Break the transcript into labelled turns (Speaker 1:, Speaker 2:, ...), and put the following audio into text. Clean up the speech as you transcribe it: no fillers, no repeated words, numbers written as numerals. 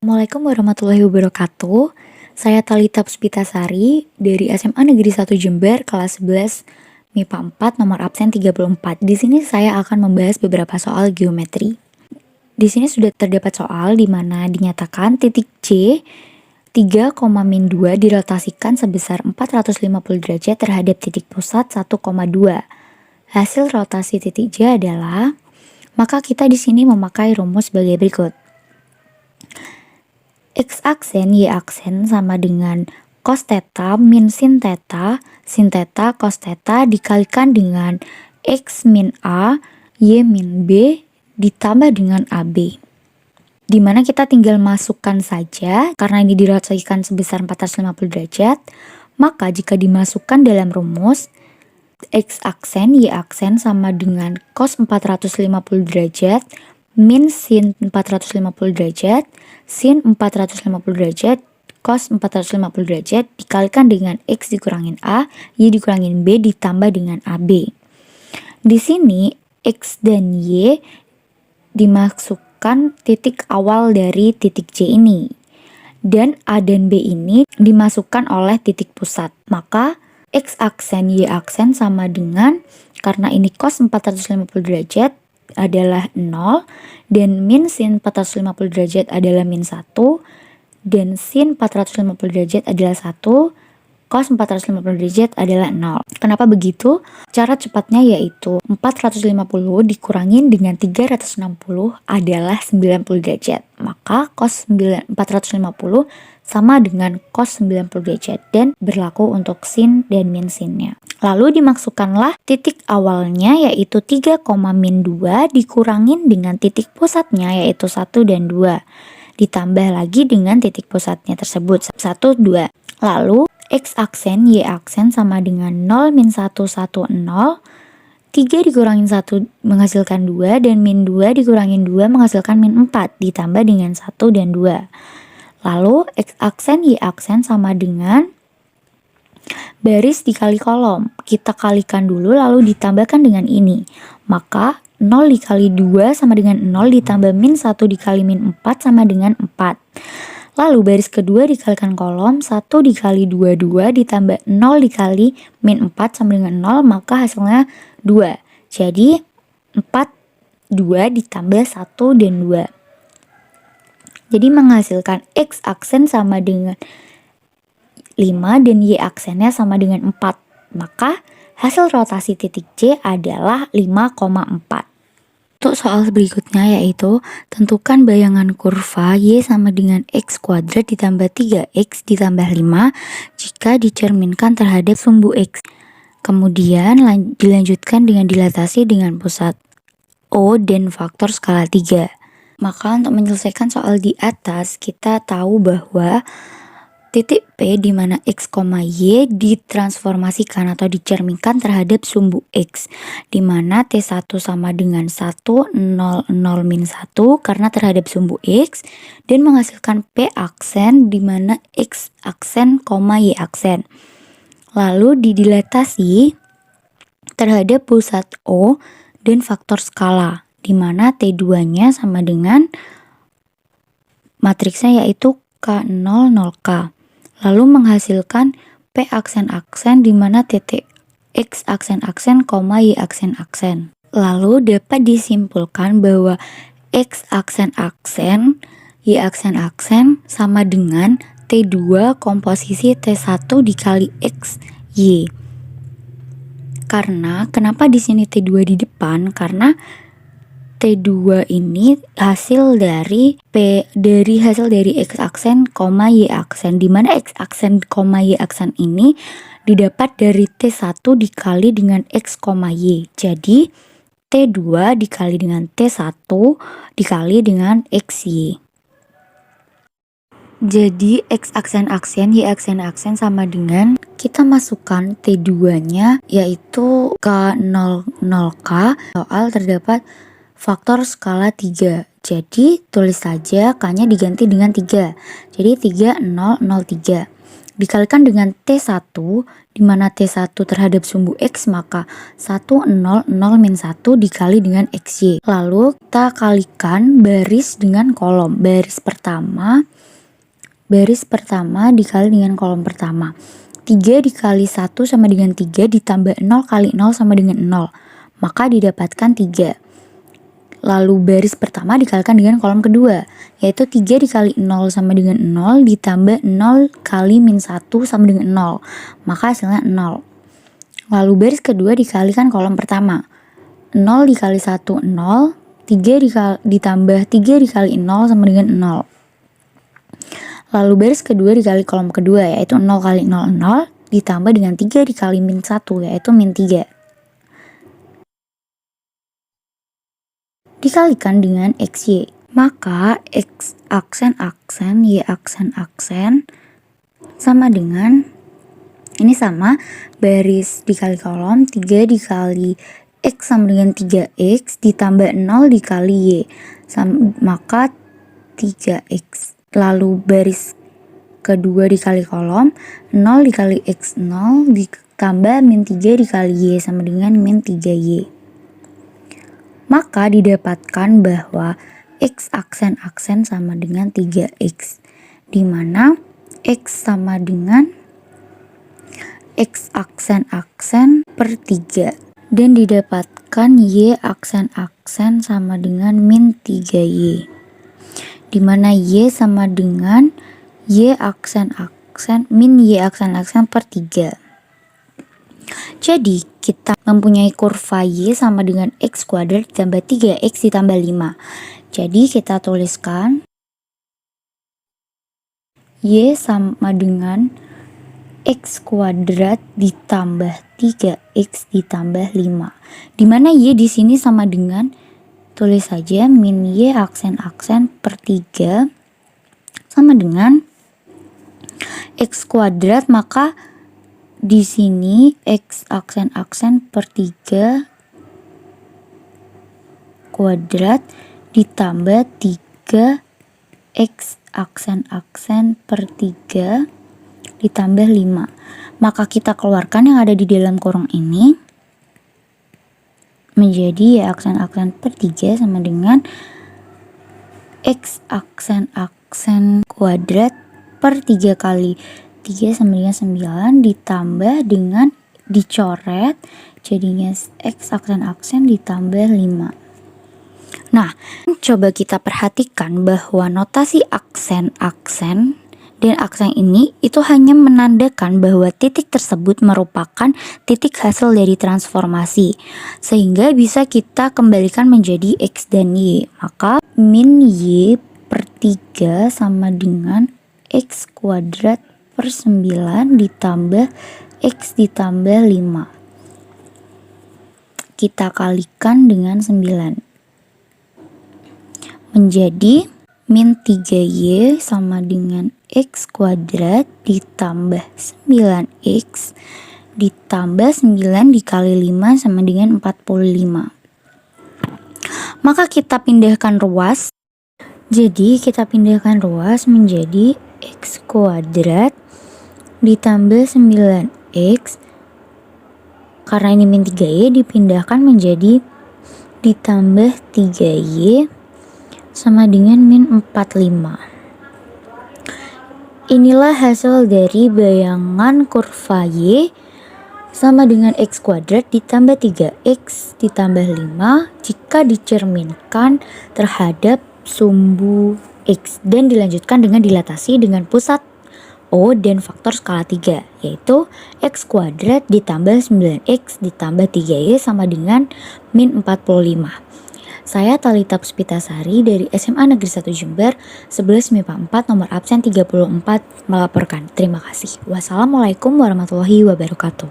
Speaker 1: Assalamualaikum warahmatullahi wabarakatuh. Saya Thalita Puspitasari dari SMA Negeri 1 Jember, kelas 11 MIPA 4, nomor absen 34. Di sini saya akan membahas beberapa soal geometri. Di sini sudah terdapat soal di mana dinyatakan titik C 3,-2 dirotasikan sebesar 450 derajat terhadap titik pusat 1,2. Hasil rotasi titik J adalah, maka kita di sini memakai rumus sebagai berikut. X aksen Y aksen sama dengan cos theta min sin theta cos theta dikalikan dengan X min A Y min B ditambah dengan AB, dimana kita tinggal masukkan saja. Karena ini dirotasikan sebesar 450 derajat, maka jika dimasukkan dalam rumus, X aksen Y aksen sama dengan cos 450 derajat min sin 450 derajat sin 450 derajat cos 450 derajat dikalikan dengan X dikurangin A, Y dikurangin B ditambah dengan AB. Di sini X dan Y dimasukkan titik awal dari titik J ini, dan A dan B ini dimasukkan oleh titik pusat. Maka X aksen Y aksen sama dengan, karena ini cos 450 derajat adalah 0, dan min sin 450 derajat adalah min 1, dan sin 450 derajat adalah 1, cos 450 derajat adalah 0. Kenapa begitu? Cara cepatnya yaitu 450 dikurangin dengan 360 adalah 90 derajat. Maka cos 450 sama dengan cos 90 derajat, dan berlaku untuk sin dan min sinnya. Lalu dimasukkanlah titik awalnya yaitu 3,-2 dikurangin dengan titik pusatnya yaitu 1 dan 2. Ditambah lagi dengan titik pusatnya tersebut 1, 2. Lalu X aksen Y aksen sama dengan 0 min 1, 1, 0. 3 dikurangin 1 menghasilkan 2, dan min 2 dikurangin 2 menghasilkan min 4 ditambah dengan 1 dan 2. Lalu X aksen Y aksen sama dengan baris dikali kolom. Kita kalikan dulu lalu ditambahkan dengan ini. Maka 0 dikali 2 sama dengan 0 ditambah min 1 dikali min 4 sama dengan 4. Lalu baris kedua dikalikan kolom, 1 dikali 2 ditambah 0 dikali min 4 sama dengan 0, maka hasilnya 2. Jadi 4, 2 ditambah 1 dan 2. Jadi menghasilkan X aksen sama dengan 5 dan Y aksennya sama dengan 4. Maka hasil rotasi titik J adalah 5,4. Untuk soal berikutnya yaitu tentukan bayangan kurva Y sama dengan X kuadrat ditambah 3X ditambah 5 jika dicerminkan terhadap sumbu X. Kemudian dilanjutkan dengan dilatasi dengan pusat O dan faktor skala 3. Maka untuk menyelesaikan soal di atas, kita tahu bahwa titik P di mana X, Y ditransformasikan atau dicerminkan terhadap sumbu X, di mana T1 sama dengan 1, 0, 0, min 1 karena terhadap sumbu X, dan menghasilkan P aksen di mana X aksen, Y aksen. Lalu didilatasi terhadap pusat O dan faktor skala, di mana T2-nya sama dengan matriksnya yaitu K0, 0K. Lalu menghasilkan P aksen-aksen di mana titik X aksen-aksen, Y aksen-aksen. Lalu dapat disimpulkan bahwa X aksen-aksen, Y aksen-aksen sama dengan T2 komposisi T1 dikali X, Y. Karena kenapa di sini T2 di depan? Karena T2 ini hasil dari hasil dari X aksen, Y aksen, di mana X aksen, Y aksen ini didapat dari T1 dikali dengan X, Y. Jadi T2 dikali dengan T1 dikali dengan XY. Jadi X aksen-aksen, Y aksen-aksen sama dengan kita masukkan T2-nya yaitu K0, 0K. Soal terdapat faktor skala 3. Jadi tulis saja K-nya diganti dengan 3. Jadi 3, 0, 0, 3. dikalikan dengan T1, di mana T1 terhadap sumbu X, maka 1, 0, 0, min 1 dikali dengan XY. Lalu kita kalikan baris dengan kolom. Baris pertama dikali dengan kolom pertama. 3 dikali 1 sama dengan 3 ditambah 0 kali 0 sama dengan 0. Maka didapatkan 3. Lalu baris pertama dikalikan dengan kolom kedua, yaitu 3 dikali 0 sama dengan 0 ditambah 0 kali min 1 sama dengan 0. Maka hasilnya 0. Lalu baris kedua dikalikan kolom pertama. 0 dikali 1, 0. 3 ditambah 3 dikali 0 sama dengan 0. Lalu baris kedua dikali kolom kedua, yaitu 0 kali 0, 0, ditambah dengan 3 dikali min 1, yaitu min 3. Dikalikan dengan XY. Maka X aksen aksen, Y aksen aksen sama dengan, ini sama, baris dikali kolom, 3 dikali X sama dengan 3X, ditambah 0 dikali Y, maka 3X. Lalu baris kedua dikali kolom, 0 dikali X 0 ditambah min 3 dikali Y sama dengan min 3Y. Maka didapatkan bahwa X aksen aksen sama dengan 3X, di mana X sama dengan X aksen aksen per 3, dan didapatkan Y aksen aksen sama dengan min 3Y, di mana Y sama dengan Y aksen aksen min Y aksen aksen per 3. Jadi kita mempunyai kurva Y sama dengan X kuadrat ditambah 3X ditambah 5. Jadi kita tuliskan Y sama dengan X kuadrat ditambah 3X ditambah 5. Dimana Y di sini sama dengan, tulis saja min Y aksen aksen per 3 sama dengan X kuadrat, maka di sini X aksen aksen per 3 kuadrat ditambah 3X aksen aksen per 3 ditambah 5. Maka kita keluarkan yang ada di dalam kurung ini menjadi Y aksen aksen per 3 sama dengan X aksen aksen kuadrat per 3 kali 3 sama dengan 9 ditambah dengan dicoret jadinya X aksen aksen ditambah 5. Nah, coba kita perhatikan bahwa notasi aksen aksen dan aksen ini itu hanya menandakan bahwa titik tersebut merupakan titik hasil dari transformasi, sehingga bisa kita kembalikan menjadi X dan Y. Maka min Y per 3 sama dengan X kuadrat per 9 ditambah X ditambah 5. Kita kalikan dengan 9. Menjadi min 3Y sama dengan X kuadrat ditambah 9X ditambah 9 dikali 5 sama dengan 45. Maka kita pindahkan ruas. Jadi kita pindahkan ruas menjadi X kuadrat ditambah 9X. Karena ini min 3Y dipindahkan menjadi ditambah 3Y sama dengan min 45. Inilah hasil dari bayangan kurva Y sama dengan X kuadrat ditambah 3X ditambah 5 jika dicerminkan terhadap sumbu X dan dilanjutkan dengan dilatasi dengan pusat O dan faktor skala 3, yaitu X kuadrat ditambah 9X ditambah 3Y sama dengan min 45. Saya Thalita Puspitasari dari SMA Negeri 1 Jember 11 MIPA 4 nomor absen 34 melaporkan. Terima kasih. Wassalamualaikum warahmatullahi wabarakatuh.